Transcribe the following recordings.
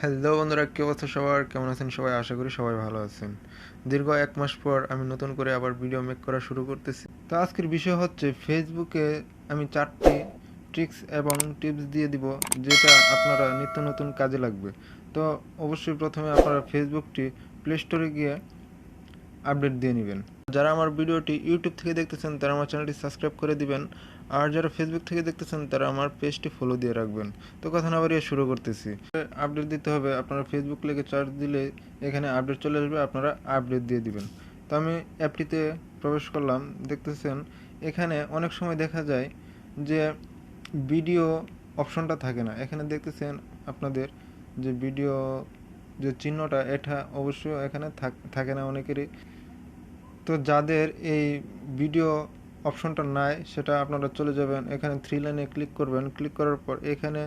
Hello বন্ধুরা, কি অবস্থা সবার? কেমন আছেন সবাই? আশা করি সবাই ভালো আছেন। দীর্ঘ 1 মাস পর আমি নতুন করে আবার ভিডিও মেক করা শুরু করতেছি। তো আজকের বিষয় হচ্ছে ফেসবুকে আমি 4টি ট্রিক্স এবং টিপস দিয়ে দিব, যেটা আপনারা নিত্য নতুন কাজে লাগবে। তো অবশ্যই প্রথমে আপনারা ফেসবুকটি প্লে স্টোরে গিয়ে আপডেট দিয়ে নেবেন। যারা আমার ভিডিওটি ইউটিউব থেকে দেখতেছেন তারা আমার চ্যানেলটি সাবস্ক্রাইব করে দিবেন, আর যারা ফেসবুক থেকে দেখতেছেন তারা আমার পেজটি ফলো দিয়ে রাখবেন। তো কথা না বাড়িয়ে শুরু করতেছি। আপডেট দিতে হবে, আপনারা ফেসবুক লিখে সার্চ দিলে এখানে আপডেট চলে আসবে, আপনারা আপডেট দিয়ে দিবেন। তো আমি অ্যাপটিতে প্রবেশ করলাম, দেখতেছেন এখানে অনেক সময় দেখা যায় যে ভিডিও অপশনটা থাকে না। এখানে দেখতেছেন আপনাদের যে ভিডিও যে চিহ্নটা, এটা অবশ্যই এখানে থাকে না অনেকেরই। তো যাদের এই ভিডিও অপশনটা নাই, সেটা আপনারা চলে যাবেন, এখানে 3 লাইনে ক্লিক করবেন। ক্লিক করার পর এখানে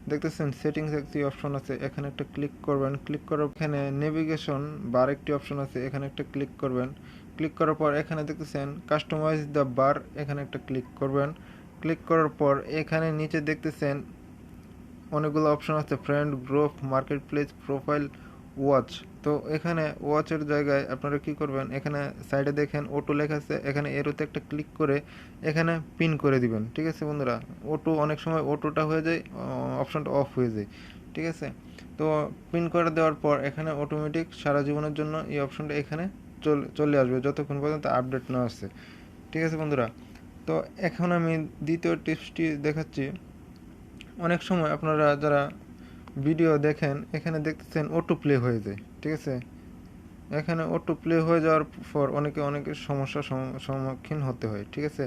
দেখতেছেন সেটিংস একটি অপশন আছে, এখানে একটা ক্লিক করবেন। ক্লিক করার এখানে নেভিগেশন বার একটি অপশন আছে, এখানে একটা ক্লিক করবেন। ক্লিক করার পর এখানে দেখতেছেন কাস্টমাইজ দ্য বার, এখানে একটা ক্লিক করবেন। ক্লিক করার পর এখানে নিচে দেখতেছেন অনেকগুলো অপশন আছে, friend, group, market place, profile, watch. তো এখানে ওয়াচের জায়গায় আপনারা কি করবেন, এখানে সাইডে দেখেন অটো লেখা আছে, এখানে এরোতে একটা ক্লিক করে এখানে পিন করে দিবেন। ঠিক আছে বন্ধুরা, অটো অনেক সময় অটোটা হয়ে যায়, অপশনটা অফ হয়ে যায়। ঠিক আছে, তো পিন করে দেওয়ার পর এখানে অটোমেটিক সারা জীবনের জন্য এই অপশনটা এখানে চলে আসবে, যতক্ষণ পর্যন্ত আপডেট না আসছে। ঠিক আছে বন্ধুরা, তো এখন আমি দ্বিতীয় টিপসটি দেখাচ্ছি। অনেক সময় আপনারা যারা ভিডিও দেখেন, এখানে দেখতেছেন অটো প্লে হয়ে যায়। ঠিক আছে, এখানে অটো প্লে হয়ে যাওয়ার পর অনেকের সমস্যার সম্মুখীন হতে হয়। ঠিক আছে,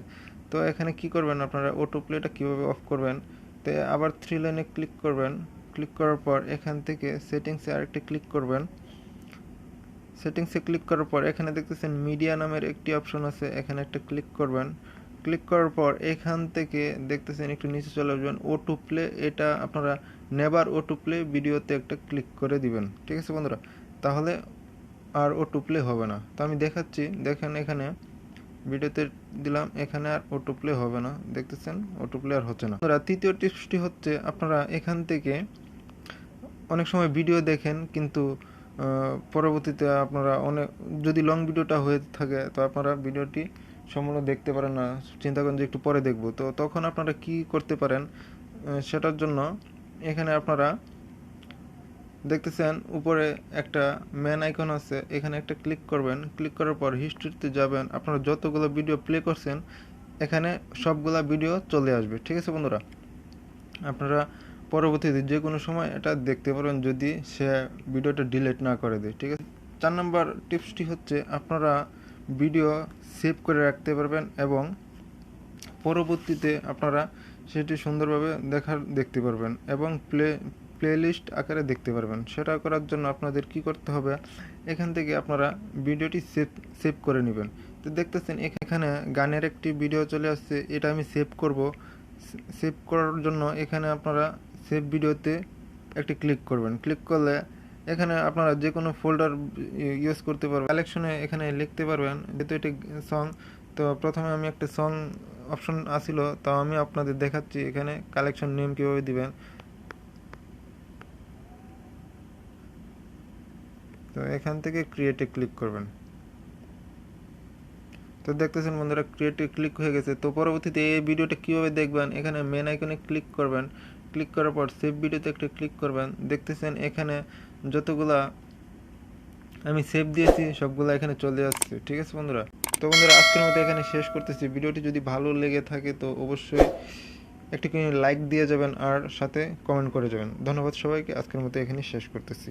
তো এখানে কি করবেন, আপনারা অটো প্লেটা কীভাবে অফ করবেন, তো আবার 3 লাইনে ক্লিক করবেন। ক্লিক করার পর এখান থেকে সেটিংসে আরেকটা ক্লিক করবেন। সেটিংসে ক্লিক করার পর এখানে দেখতেছেন মিডিয়া নামের একটি অপশন আছে, এখানে একটা ক্লিক করবেন। ক্লিক করার পর এখান থেকে দেখতেছেন একটু নিচে চলে আসবেন, অটো প্লে, এটা আপনারা নেভার অটো প্লে ভিডিওতে একটা ক্লিক করে দিবেন। ঠিক আছে বন্ধুরা, তাহলে আর অটো প্লে হবে না। তো আমি দেখাচ্ছি, দেখেন এখানে ভিডিওতে দিলাম, এখানে আর অটো প্লে হবে না, দেখতেছেন অটো প্লে আর হচ্ছে না। তৃতীয় টিপসটি হচ্ছে, আপনারা এখান থেকে অনেক সময় ভিডিও দেখেন কিন্তু পরবর্তীতে আপনারা যদি লং ভিডিওটা হয়ে থাকে তো আপনারা ভিডিওটি সম্পূর্ণ দেখতে পারেন না, চিন্তা করেন যে একটু পরে দেখব। তো তখন আপনারা কি করতে পারেন, সেটার জন্য এখানে আপনারা দেখতেছেন উপরে একটা ম্যান আইকন আছে, এখানে একটা ক্লিক করবেন। ক্লিক করার পর হিস্ট্রিতে যাবেন, আপনারা যতগুলো ভিডিও প্লে করছেন এখানে সবগুলা ভিডিও চলে আসবে। ঠিক আছে বন্ধুরা, আপনারা পরবর্তীতে যে কোনো সময় এটা দেখতে পারবেন যদি সে ভিডিওটা ডিলিট না করে দেয়। ঠিক আছে, 4 নম্বর টিপসটি হচ্ছে, আপনারা ভিডিও সেভ করে রাখতে পারবেন এবং পরবর্তীতে আপনারা সেটি সুন্দরভাবে দেখতে পারবেন এবং প্লেলিস্ট আকারে দেখতে পারবেন। সেটা করার জন্য আপনাদের কি করতে হবে, এখান থেকে আপনারা ভিডিওটি সেভ করে নেবেন। তো দেখতেছেন এখানে গানের একটি ভিডিও চলে আসছে, এটা আমি সেভ করব। সেভ করার জন্য এখানে আপনারা সেভ ভিডিওতে একটি ক্লিক করবেন। ক্লিক করলে এখানে আপনারা যে কোনো ফোল্ডার ইউজ করতে পারবেন, কালেকশনে এখানে লিখতে পারবেন। যেহেতু এটি সং, তো প্রথমে আমি একটা সং অপশন আসিল, তাও আমি আপনাদের দেখাচ্ছি এখানে কালেকশন নেম কীভাবে দিবেন। তো এখান থেকে ক্রিয়েটে ক্লিক করবেন। তো দেখতেছেন বন্ধুরা, ক্রিয়েটে ক্লিক হয়ে গেছে। তো পরবর্তীতে এই ভিডিওটা কীভাবে দেখবেন, এখানে মেন আইকনে ক্লিক করবেন। ক্লিক করার পর সেভ ভিডিওতে একটা ক্লিক করবেন। দেখতেছেন এখানে যতগুলা আমি সেভ দিয়েছি সবগুলো এখানে চলে আসছে। ঠিক আছে বন্ধুরা, তো বন্ধুরা আজকের মতো এখানে শেষ করতেছি। ভিডিওটি যদি ভালো লেগে থাকে তো অবশ্যই একটি লাইক দিয়ে যাবেন আর সাথে কমেন্ট করে যাবেন। ধন্যবাদ সবাইকে, আজকের মতো এখানে শেষ করতেছি।